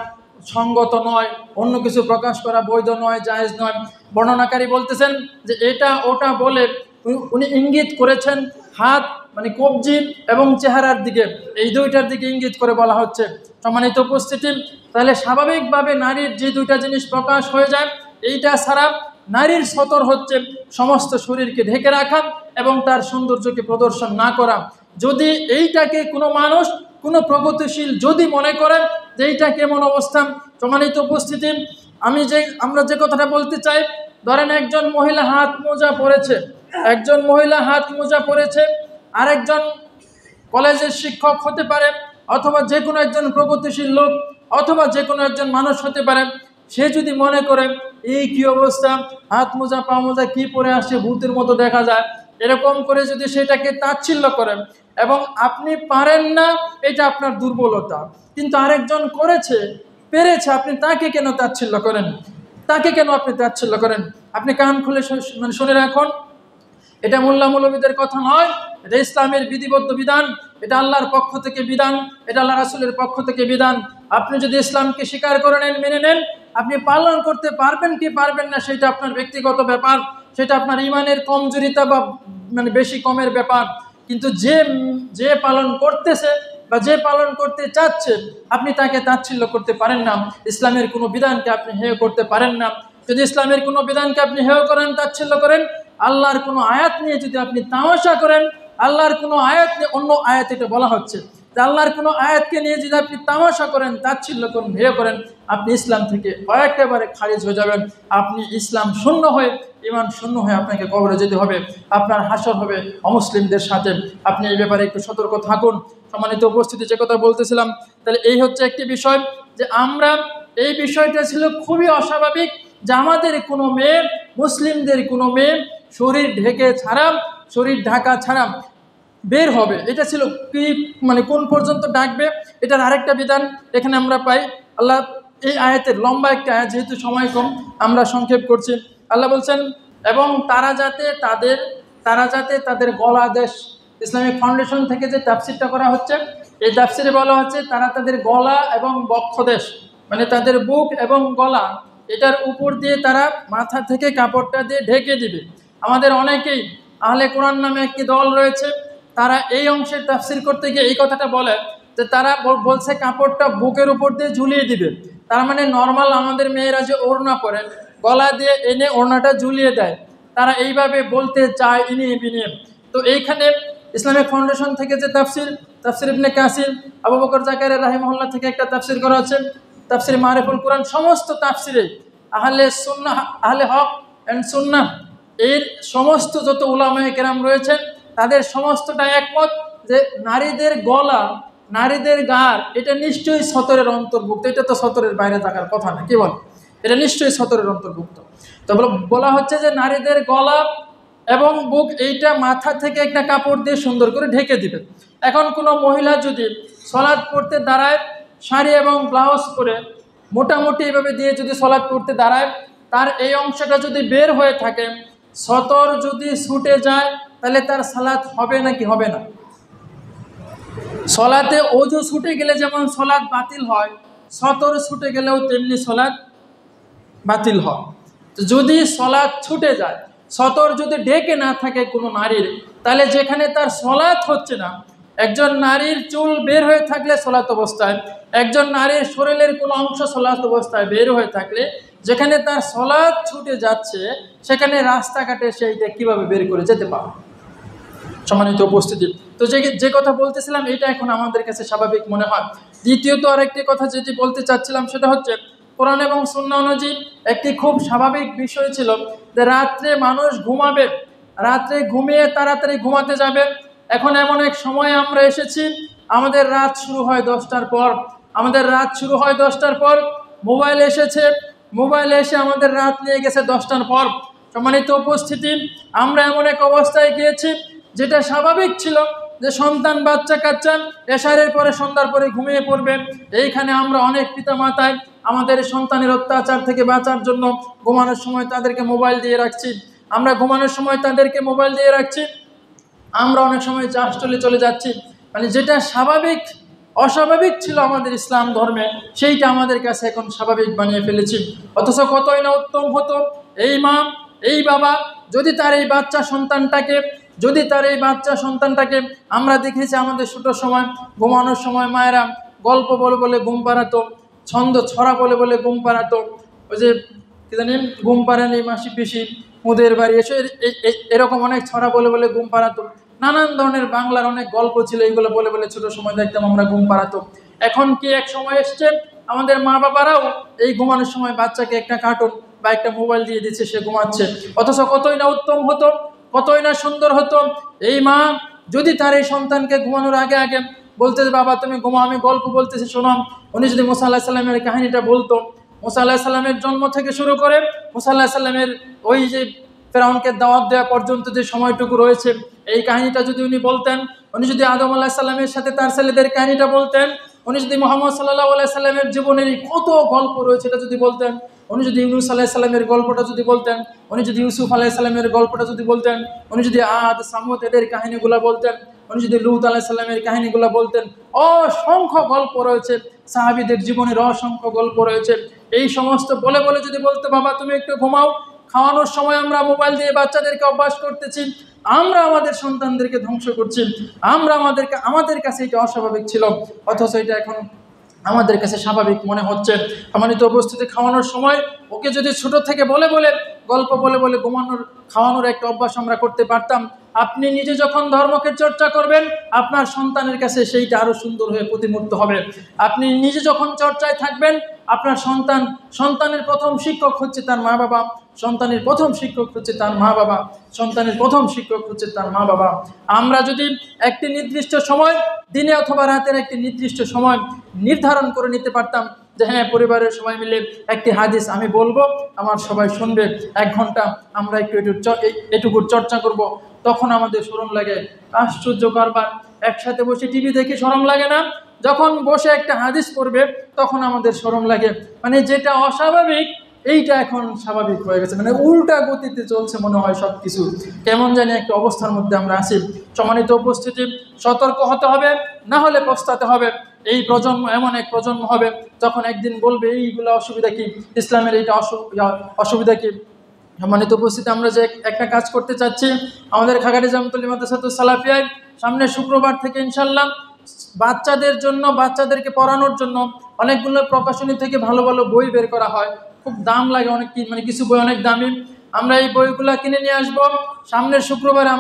সঙ্গত নয়, অন্য কিছু প্রকাশ করা বৈধ নয়, জায়েজ নয়। বর্ণনাকারী বলতেছেন যে এটা ওটা বলে উনি ইঙ্গিত করেছেন হাত মানে কবজি এবং চেহারার দিকে, এই দুইটার দিকে ইঙ্গিত করে বলা হচ্ছে। সম্মানিত উপস্থিতি, তাহলে স্বাভাবিকভাবে নারীর যে দুইটা জিনিস প্রকাশ হয়ে যায়, এইটা ছাড়া নারীর সতর হচ্ছে সমস্ত শরীরকে ঢেকে রাখা এবং তার সৌন্দর্যকে প্রদর্শন না করা। যদি এইটাকে কোনো মানুষ, কোনো প্রগতিশীল যদি মনে করেন যে এইটা কেমন অবস্থা, সম্মানিত উপস্থিতি, আমরা যে কথাটা বলতে চাই, ধরেন একজন মহিলা হাত মোজা পরেছে, একজন মহিলা হাত মোজা পরেছে, আরেকজন কলেজের শিক্ষক হতে পারে, অথবা যে কোনো একজন প্রগতিশীল লোক, অথবা যে কোনো একজন মানুষ হতে পারে। সে যদি মনে করে এই কি অবস্থা, হাত মোজা পা মোজা কি পরে আসছে, ভূতের মতো দেখা যায়, এরকম করে যদি সেটাকে তাচ্ছিল্য করেন এবং আপনি পারেন না, এটা আপনার দুর্বলতা। কিন্তু আরেকজন করেছে, পেরেছে, আপনি তাকে কেন তাচ্ছিল্য করেন? তাকে কেন আপনি তাচ্ছিল্য করেন? আপনি কান খুলে শুনে রাখুন, এটা মোল্লা মৌলবীদের কথা নয়, এটা ইসলামের বিধিবদ্ধ বিধান, এটা আল্লাহর পক্ষ থেকে বিধান, এটা আল্লাহ রাসূলের পক্ষ থেকে বিধান। আপনি যদি ইসলামকে স্বীকার করে নেন, মেনে নেন, আপনি পালন করতে পারবেন কি পারবেন না সেটা আপনার ব্যক্তিগত ব্যাপার, সেটা আপনার ইমানের কমজোরিতা বা মানে বেশি কমের ব্যাপার। কিন্তু যে পালন করতেছে বা যে পালন করতে চাচ্ছে, আপনি তাকে তাচ্ছিল্য করতে পারেন না। ইসলামের কোনো বিধানকে আপনি হেয় করতে পারেন না। যদি ইসলামের কোনো বিধানকে আপনি হেয় করেন, তাচ্ছিল্য করেন, আল্লাহর কোনো আয়াত নিয়ে যদি আপনি তামাশা করেন, আল্লাহর কোনো আয়াত নিয়ে, অন্য আয়াত এটা বলা হচ্ছে যে আল্লাহর কোনো আয়াতকে নিয়ে যদি আপনি তামাশা করেন, তাচ্ছিল্য করেন, হেয় করেন, আপনি ইসলাম থেকে একেবারে খারিজ হয়ে যাবেন। আপনি ইসলাম শূন্য হয়ে, ঈমান শূন্য হয়ে আপনাকে কবরে যেতে হবে, আপনার হাসর হবে অমুসলিমদের সাথে। আপনি এই ব্যাপারে একটু সতর্ক থাকুন। সম্মানিত উপস্থিতি, যে কথা বলতেছিলাম, তাহলে এই হচ্ছে একটি বিষয় যে আমরা, এই বিষয়টা ছিল খুবই অস্বাভাবিক যে আমাদের কোনো মেয়ে, মুসলিমদের কোনো মেয়ে শরীর ঢেকে ছাড়া, শরীর ঢাকা ছাড়া বের হবে। এটা ছিল কি, মানে কোন পর্যন্ত ডাকবে, এটার আরেকটা বিধান এখানে আমরা পাই। আল্লাহ এই আয়াতের লম্বা একটা আয়াত, যেহেতু সময় কম আমরা সংক্ষেপ করছি। আল্লাহ বলছেন, এবং তারা যাতে তাদের গলা দেশ, ইসলামিক ফাউন্ডেশন থেকে যে তাফসিরটা করা হচ্ছে, এই তাফসিরে বলা হচ্ছে তারা তাদের গলা এবং বক্ষদেশ, মানে তাদের বুক এবং গলা, এটার উপর দিয়ে তারা মাথা থেকে কাপড়টা দিয়ে ঢেকে দিবে। আমাদের অনেকেই আহলে কোরআন নামে একটি দল রয়েছে, তারা এই অংশের তাফসির করতে গিয়ে এই কথাটা বলে যে তারা বলছে কাপড়টা বুকের উপর দিয়ে ঝুলিয়ে দিবে। তার মানে নর্মাল আমাদের মেয়েরা যে ওড়না পরে, গলা দিয়ে এনে ওড়নাটা ঝুলিয়ে দেয়, তারা এইভাবে বলতে চায় ইনিয়ে বিনিয়ে। তো এইখানে ইসলামিক ফাউন্ডেশন থেকে যে তাফসির ইবনে কাসির, আবু বকর জাকারিয়া রাহিমাহুল্লাহ থেকে একটা তাফসির করা হচ্ছে, তাফসির মারিফুল কোরআন, সমস্ত তাফসিরে আহলে সুন্নাহ, আহলে হক অ্যান্ড সুন্নাহ, এর সমস্ত যত উলামায়ে কেরাম রয়েছেন, তাদের সমস্তটা একমত যে নারীদের গলা, নারীদের গার, এটা নিশ্চয়ই সতরের অন্তর্ভুক্ত। এটা তো সতরের বাইরে থাকার কথা না, কি বল? এটা নিশ্চয়ই সতরের অন্তর্ভুক্ত। তো বলা হচ্ছে যে নারীদের গলা এবং বুক, এইটা মাথা থেকে একটা কাপড় দিয়ে সুন্দর করে ঢেকে দিবে। এখন কোনো মহিলা যদি সলাৎ পড়তে দাঁড়ায়, শাড়ি এবং ব্লাউজ পরে মোটামুটি এভাবে দিয়ে যদি সলাৎ পড়তে দাঁড়ায়, তার এই অংশটা যদি বের হয়ে থাকে, সতর যদি ছুটে যায়, তাহলে তার সালাত হবে নাকি হবে না? সলাতে ওযু ছুটে গেলে যেমন সলাত বাতিল হয়, সতর ছুটে গেলেও তেমনি সলাত বাতিল হয়। তো যদি সলাত ছুটে যায়, সতর যদি ঢেকে না থাকে কোনো নারীর, তাহলে যেখানে তার সলাত হচ্ছে না, একজন নারীর চুল বের হয়ে থাকলে সলাত অবস্থায়, একজন নারীর শরীরের কোনো অংশ সলাত অবস্থায় বের হয়ে থাকলে, যেখানে তার সলাত ছুটে যাচ্ছে, সেখানে রাস্তাঘাটে সেইটা কীভাবে বের করে যেতে পারে? সম্মানিত উপস্থিতি, তো যে কথা বলতেছিলাম, এটা এখন আমাদের কাছে স্বাভাবিক মনে হয়। দ্বিতীয়ত আরেকটি কথা যেটি বলতে চাচ্ছিলাম, সেটা হচ্ছে কোরআন এবং সুন্নাহ অনুযায়ী একটি খুব স্বাভাবিক বিষয় ছিল যে রাত্রে মানুষ ঘুমাবে, রাত্রে ঘুমিয়ে তাড়াতাড়ি ঘুমাতে যাবে। এখন এমন এক সময় আমরা এসেছি, আমাদের রাত শুরু হয় 10টার পর, আমাদের রাত শুরু হয় 10টার পর, মোবাইল এসেছে, মোবাইলে এসে আমাদের রাত নিয়ে গেছে 10টার পর। সম্মানিত উপস্থিতি, আমরা এমন এক অবস্থায় গিয়েছি যেটা স্বাভাবিক ছিল যে সন্তান বাচ্চা কাচ্চা এশারের পরে সন্ধ্যার পরে ঘুমিয়ে পড়বে। এইখানে আমরা অনেক পিতা মাতায় আমাদের সন্তানের অত্যাচার থেকে বাঁচার জন্য ঘুমানোর সময় তাদেরকে মোবাইল দিয়ে রাখছি, আমরা ঘুমানোর সময় তাদেরকে মোবাইল দিয়ে রাখছি, আমরা অনেক সময় চাষ চলে যাচ্ছি। মানে যেটা স্বাভাবিক অস্বাভাবিক ছিল আমাদের ইসলাম ধর্মে, সেইটা আমাদের কাছে এখন স্বাভাবিক বানিয়ে ফেলেছি। অথচ কতই না উত্তম হতো এই মা এই বাবা যদি তার এই বাচ্চা সন্তানটাকে আমরা দেখেছি আমাদের ছোট সময় ঘুমানোর সময় মায়েরা গল্প বলে বলে ঘুম পাড়াতো, ছন্দ ছড়া বলে বলে ঘুম পাড়াতো। ওই যে কি জানি, ঘুম পাড়ানি মাসি পিসি ওদের বাড়ি এসে এরকম অনেক ছড়া বলে বলে ঘুম পাড়াতো। নানান ধরনের বাংলার অনেক গল্প ছিল, এইগুলো বলে বলে ছোট সময় দেখতাম আমরা ঘুম পাড়াতো। এখন কি এক সময় এসছে আমাদের মা বাবারাও এই ঘুমানোর সময় বাচ্চাকে একটা কার্টুন বা একটা মোবাইল দিয়ে দিচ্ছে, সে ঘুমাচ্ছে। অথচ কতই না উত্তম হতো, কতই না সুন্দর হতো এই মা যদি তার এই সন্তানকে ঘুমানোর আগে আগে বলতে, বাবা তুমি ঘুমা, আমি গল্প বলতেছি শোনো। উনি যদি মুসা আলাইহিস সালামের কাহিনীটা বলতো, মুসা আলাইহিস সালামের জন্ম থেকে শুরু করে মুসা আলাইহিস সালামের ওই যে ফেরাউনকে দাওয়াত দেওয়া পর্যন্ত যে সময়টুকু রয়েছে, এই কাহিনীটা যদি উনি বলতেন, উনি যদি আদম আলাইহিস সালামের সাথে তার ছেলেদের কাহিনীটা বলতেন, উনি যদি মুহাম্মদ সাল্লাল্লাহু আলাইহি সাল্লামের জীবনের কত গল্প রয়েছে এটা যদি বলতেন, উনি যদি ইউনূস আলাইহিস সালামের গল্পটা যদি বলতেন, উনি যদি ইউসুফ আলাইহিস সালামের গল্পটা যদি বলতেন, উনি যদি আদ সামুদ এদের কাহিনীগুলো বলতেন, উনি যদি লূত আলাইহিস সালামের কাহিনীগুলো বলতেন, অসংখ্য গল্প রয়েছে, সাহাবীদের জীবনের অসংখ্য গল্প রয়েছে। এই সমস্ত বলে বলে যদি বলতে, বাবা তুমি একটু ঘুমাও, খাওয়ানোর সময় আমরা মোবাইল দিয়ে বাচ্চাদেরকে অভ্যাস করতেছি, আমরা আমাদের সন্তানদেরকে ধ্বংস করছি, আমাদের কাছে এটা অস্বাভাবিক ছিল, অথচ এটা এখন আমাদের কাছে স্বাভাবিক মনে হচ্ছে। সম্মানিত উপস্থিতি, খাওয়ানোর সময় ওকে যদি ছোট থেকে বলে বলে গল্প বলে বলে খাওয়ানোর একটা অভ্যাস আমরা করতে পারতাম, আপনি নিজে যখন ধর্মকে চর্চা করবেন আপনার সন্তানের কাছে সেইটা আরো সুন্দর হয়ে প্রতিমূর্ত হবে। আপনি নিজে যখন চর্চায় থাকবেন আপনার সন্তানের প্রথম শিক্ষক হচ্ছে তার মা বাবা, সন্তানের প্রথম শিক্ষক হচ্ছে তার মা বাবা, সন্তানের প্রথম শিক্ষক হচ্ছে তার মা বাবা। আমরা যদি একটি নির্দিষ্ট সময়, দিনে অথবা রাতের একটি নির্দিষ্ট সময় নির্ধারণ করে নিতে পারতাম যে হ্যাঁ পরিবারের সবাই মিলে একটি হাদিস আমি বলবো, আমার সবাই শুনবে, 1 ঘন্টা আমরা এটুকুর চর্চা করব, তখন আমাদের শরম লাগে। আশ্চর্য কারবার, একসাথে বসে টিভি দেখে শরম লাগে না, যখন বসে একটা হাদিস পড়বে তখন আমাদের শরম লাগে। মানে যেটা অস্বাভাবিক এইটা এখন স্বাভাবিক হয়ে গেছে, মানে উল্টা গতিতে চলছে মনে হয় সব কিছু, কেমন জানি একটা অবস্থার মধ্যে আমরা আছি। সম্মানিত উপস্থিতি, সতর্ক হতে হবে, না হলে পস্তাতে হবে। এই প্রজন্ম এমন এক প্রজন্ম হবে যখন একদিন বলবে এইগুলো অসুবিধা কি, ইসলামের এইটা অসুবিধা কি। সম্মানিত উপস্থিতি, আমরা যে একটা কাজ করতে চাচ্ছি, আমাদের খাগাড়ি জামতুল্লাহ মাদ্রাসাতুস সালাফিয়ায় সামনে শুক্রবার থেকে ইনশাল্লাহ বাচ্চাদেরকে পড়ানোর জন্য অনেকগুলো প্রকাশনী থেকে ভালো ভালো বই বের করা হয়, খুব দাম লাগে অনেক, মানে কিছু বই অনেক দামি। আমরা এই বইগুলো কিনে নিয়ে আসবো, সামনের শুক্রবারে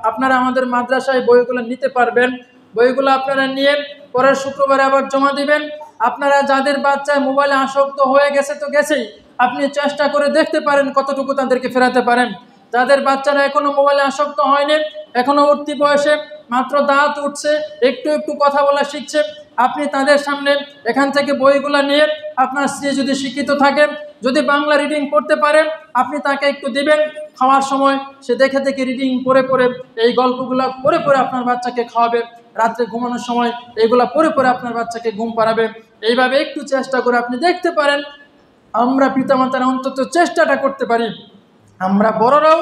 আপনারা আমাদের মাদ্রাসায় বইগুলো নিতে পারবেন। বইগুলো আপনারা নিয়ে পরের শুক্রবারে আবার জমা দিবেন। আপনারা যাদের বাচ্চায় মোবাইলে আসক্ত হয়ে গেছে তো গেছেই, আপনি চেষ্টা করে দেখতে পারেন কতটুকু তাদেরকে ফেরাতে পারেন। যাদের বাচ্চারা এখনো মোবাইলে আসক্ত হয়নি, এখনো উঠতি বয়সে মাত্র দাঁত উঠছে, একটু একটু কথা বলা শিখছে, আপনি তাদের সামনে এখান থেকে বইগুলো নিয়ে, আপনার স্ত্রী যদি শিক্ষিত থাকেন, যদি বাংলা রিডিং পড়তে পারেন, আপনি তাকে একটু দিবেন, খাওয়ার সময় সে দেখে দেখে রিডিং পড়ে পড়ে এই গল্পগুলো পড়ে পড়ে আপনার বাচ্চাকে খাওয়াবে, রাত্রে ঘুমানোর সময় এইগুলা পড়ে পড়ে আপনার বাচ্চাকে ঘুম পাড়াবে। এইভাবে একটু চেষ্টা করে আপনি দেখতে পারেন। আমরা পিতামাতারা অন্তত চেষ্টাটা করতে পারি। আমরা বড়রাও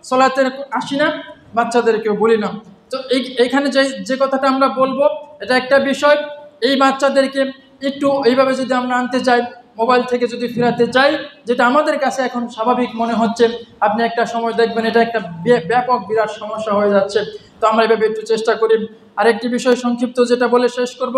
সলাতে আসি না, বাচ্চাদেরকেও বলি না। তো এইখানে যে কথাটা আমরা বলবো, এটা একটা বিষয়, এই বাচ্চাদেরকে একটু এইভাবে যদি আমরা আনতে চাই, মোবাইল থেকে যদি ফেরাতে চাই, যেটা আমাদের কাছে এখন স্বাভাবিক মনে হচ্ছে, আপনি একটা সময় দেখবেন এটা একটা ব্যাপক বিরাট সমস্যা হয়ে যাচ্ছে। তো আমরা এইভাবে একটু চেষ্টা করি। আরেকটি বিষয় সংক্ষিপ্ত যেটা বলে শেষ করব,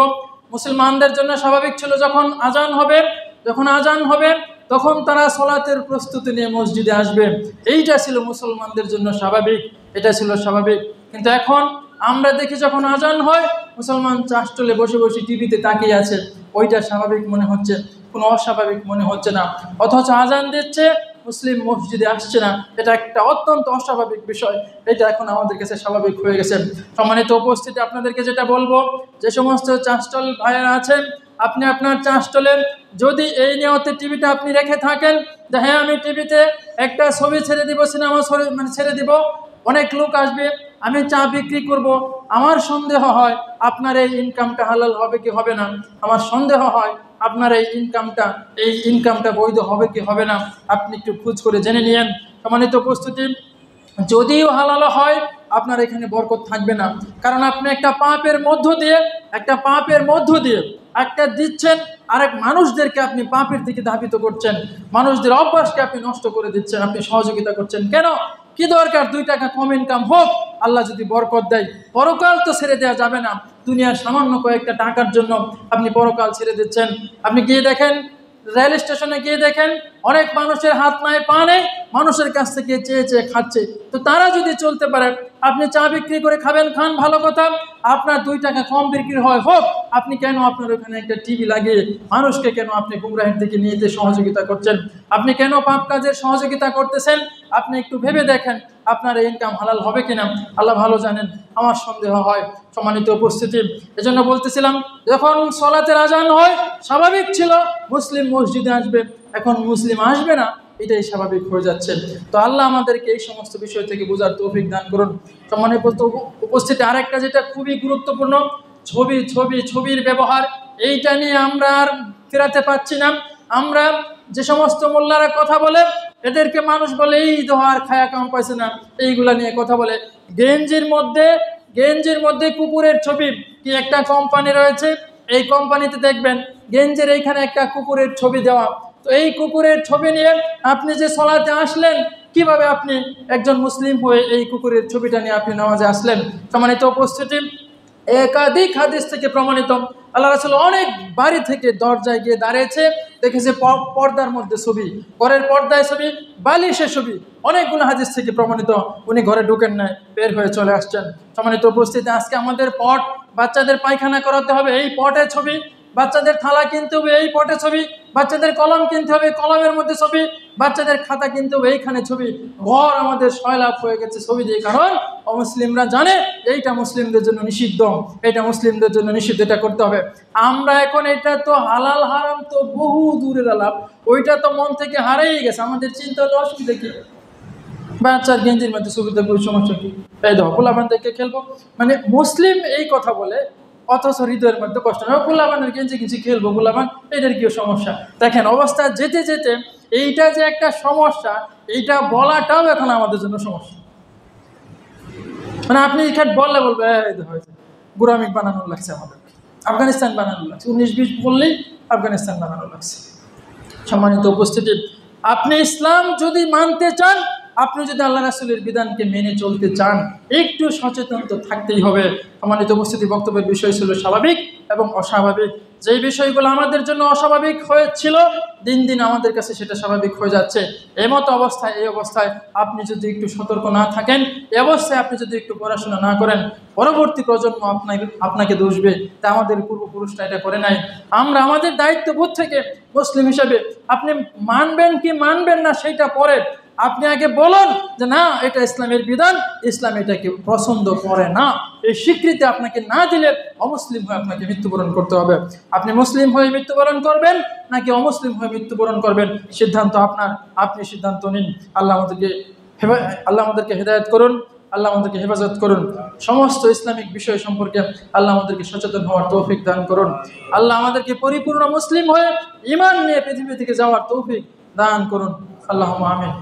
মুসলমানদের জন্য স্বাভাবিক ছিল যখন আজান হবে তখন তারা সলাতের প্রস্তুতি নিয়ে মসজিদে আসবে, এইটা ছিল মুসলমানদের জন্য স্বাভাবিক, এটা ছিল স্বাভাবিক। কিন্তু এখন আমরা দেখি যখন আজান হয় মুসলমান চাষটলে বসে বসে টিভিতে তাকিয়ে আছে, ওইটা স্বাভাবিক মনে হচ্ছে, কোনো অস্বাভাবিক মনে হচ্ছে না। অথচ আজান দিচ্ছে, মুসলিম মসজিদে আসছে না, এটা একটা অত্যন্ত অস্বাভাবিক বিষয়, এটা এখন আমাদের কাছে স্বাভাবিক হয়ে গেছে। সম্মানিত উপস্থিতি, আপনাদেরকে যেটা বলবো, যে সমস্ত চাষটল ভাইয়েরা আছেন, আপনি আপনার চাষটলের যদি এই নিয়তে টিভিটা আপনি রেখে থাকেন যে হ্যাঁ আমি টিভিতে একটা ছবি ছেড়ে দিব, সিনেমা ছেড়ে দিব, অনেক লোক আসবে, আমি চা বিক্রি করব, আমার সন্দেহ হয় আপনার এই ইনকামটা হালাল হবে কি হবে না, আমার সন্দেহ হয় আপনার এই ইনকামটা বৈধ হবে কি হবে না, আপনি একটু খোঁজ করে জেনে নিয়েন। সম্মানিত উপস্থিতি, যদিও হালাল হয় আপনার এখানে বরকত থাকবে না, কারণ আপনি একটা পাপের মধ্য দিয়ে একটা দিচ্ছেন, আরেক মানুষদেরকে আপনি পাপের দিকে ধাবিত করছেন, মানুষদের অভ্যাসকে আপনি নষ্ট করে দিচ্ছেন, আপনি সহযোগিতা করছেন। কেন? কি দরকার 2 টাকা কম ইনকাম হোক, আল্লাহ যদি বরকত দেয়, পরকাল তো ছেড়ে দেওয়া যাবে না। দুনিয়ার সামান্য কয়েকটা টাকার জন্য আপনি পরকাল ছেড়ে দিচ্ছেন। আপনি গিয়ে দেখেন, রেল স্টেশনে গিয়ে দেখেন, অনেক মানুষের হাত নাই পা নেই, মানুষের কাছ থেকে চেয়ে চেয়ে খাচ্ছে। তো তারা যদি চলতে পারে, আপনি চা বিক্রি করে খাবেন, খান, ভালো কথা, আপনার 2 টাকা কম বিক্রি হয় হোক, আপনি কেন আপনার ওখানে একটা টিভি লাগিয়ে মানুষকে কেন আপনি গুমরাহের দিকে নিয়ে যেতে সহযোগিতা করছেন? আপনি কেন পাপ কাজের সহযোগিতা করতেছেন? আপনি একটু ভেবে দেখেন আপনার ইনকাম হালাল হবে কিনা, আল্লাহ ভালো জানেন। আমার সন্দেহ হয়। সম্মানিত উপস্থিতি, এজন্য বলতেছিলাম, যখন সলাতের আজান হয় স্বাভাবিক ছিল মুসলিম মসজিদে আসবে, এখন মুসলিম আসবে না, এটাই স্বাভাবিক হয়ে যাচ্ছে। তো আল্লাহ আমাদেরকে এই সমস্ত বিষয় থেকে বোঝার তৌফিক দান করুন। সম্মানিত উপস্থিতি, আরেকটা যেটা খুবই গুরুত্বপূর্ণ, ছবির ব্যবহার, এইটা নিয়ে আমরা আর ফেরাতে পারছি না। আমরা যে সমস্ত মোল্লারা কথা বলে, এদেরকে মানুষ বলে এই দোহার খায়া কাম পাইছে না, এইগুলা নিয়ে কথা বলে। গেঞ্জির মধ্যে কুকুরের ছবি, কি একটা কোম্পানি রয়েছে, এই কোম্পানিতে দেখবেন গেঞ্জের এইখানে একটা কুকুরের ছবি দেওয়া। তো এই কুকুরের ছবি নিয়ে আপনি যে সলাতে আসলেন, কিভাবে আপনি একজন মুসলিম হয়ে এই কুকুরের ছবিটা নিয়ে আপনি নামাজে আসলেন? সম্মানিত উপস্থিতি, একাধিক হাদিস থেকে প্রমাণিত, আল্লাহ রাসূল অনেক বাড়ি থেকে দরজায় গিয়ে দাঁড়িয়েছে, দেখেছে পর্দার মধ্যে ছবি, ঘরের পর্দায় ছবি, বালিশে ছবি, অনেকগুলো হাদিস থেকে প্রমাণিত। উনি ঘরে ঢুকেন নাই, বের হয়ে চলে আসছেন। সম্মানিত উপস্থিতি, আজকে আমাদের পট, বাচ্চাদের পায়খানা করাতে হবে, এই পটের ছবি, বাচ্চাদের থালা কিনতে হবে, এই পটে ছবি, বাচ্চাদের কলম কিনতে হবে, কলমের মধ্যে ছবি, বাচ্চাদের খাতা কিনতে হবে, এইখানে ছবি। ঘর আমাদের সয়লাভ হয়ে গেছে ছবি দিয়ে, কারণ অমুসলিমরা জানে এইটা মুসলিমদের জন্য নিষিদ্ধ, এটা মুসলিমদের জন্য নিষিদ্ধ, এটা করতে হবে। আমরা এখন এটা তো হালাল হারাম তো বহু দূরের আলাপ, ওইটা তো মন থেকে হারিয়ে গেছে। আমাদের চিন্তা হলো অসুবিধা কি, বাচ্চার গেঞ্জির মধ্যে ছবিতে কোনো সমস্যা কি, এই দেখো পোলাপান দেখে খেলবো, মানে মুসলিম এই কথা বলে, অথচ হৃদয়ের মধ্যে কষ্ট নয়, পোলাপানের গেঞ্জি খেলবো, পোলাপান এটার কি সমস্যা? দেখেন অবস্থা যেতে যেতে এইটা যে একটা সমস্যা, এইটা বলাটাও এখন আমাদের জন্য সমস্যা। মানে আপনি এখানে বললে বলবে হয়েছে গুরামিক বানানো লাগছে, আমাদেরকে আফগানিস্তান বানানো লাগছে, 19-20 বললেই আফগানিস্তান বানানো লাগছে। সম্মানিত উপস্থিতি, আপনি ইসলাম যদি মানতে চান, আপনি যদি আল্লাহ রাসূলের বিধানকে মেনে চলতে চান, একটু সচেতন তো থাকতেই হবে। সম্মানিত উপস্থিতি, বক্তব্যের বিষয় ছিল স্বাভাবিক এবং অস্বাভাবিক। যেই বিষয়গুলো আমাদের জন্য অস্বাভাবিক হয়েছিল, দিন দিন আমাদের কাছে সেটা স্বাভাবিক হয়ে যাচ্ছে। এই অবস্থায় আপনি যদি একটু সতর্ক না থাকেন, এই অবস্থায় আপনি যদি একটু পড়াশোনা না করেন, পরবর্তী প্রজন্ম আপনাকে দোষবে, তা আমাদের পূর্বপুরুষরা এটা করে নাই। আমরা আমাদের দায়িত্ববোধ থেকে মুসলিম হিসাবে আপনি মানবেন কি মানবেন না সেইটা পরে, আপনি আগে বলুন যে না, এটা ইসলামের বিধান, ইসলাম এটাকে পছন্দ করে না। এই স্বীকৃতি আপনাকে না দিলে অমুসলিম হয়ে আপনাকে মৃত্যুবরণ করতে হবে। আপনি মুসলিম হয়ে মৃত্যুবরণ করবেন নাকি অমুসলিম হয়ে মৃত্যুবরণ করবেন, সিদ্ধান্ত আপনার, আপনি সিদ্ধান্ত নিন। আল্লাহ আমাদেরকে হেদায়েত করুন, আল্লাহ আমাদেরকে হেফাজত করুন। সমস্ত ইসলামিক বিষয় সম্পর্কে আল্লাহ আমাদেরকে সচেতন হওয়ার তৌফিক দান করুন। আল্লাহ আমাদেরকে পরিপূর্ণ মুসলিম হয়ে ঈমান নিয়ে পৃথিবী থেকে যাওয়ার তৌফিক দান করুন। আল্লাহুম্মা আমিন।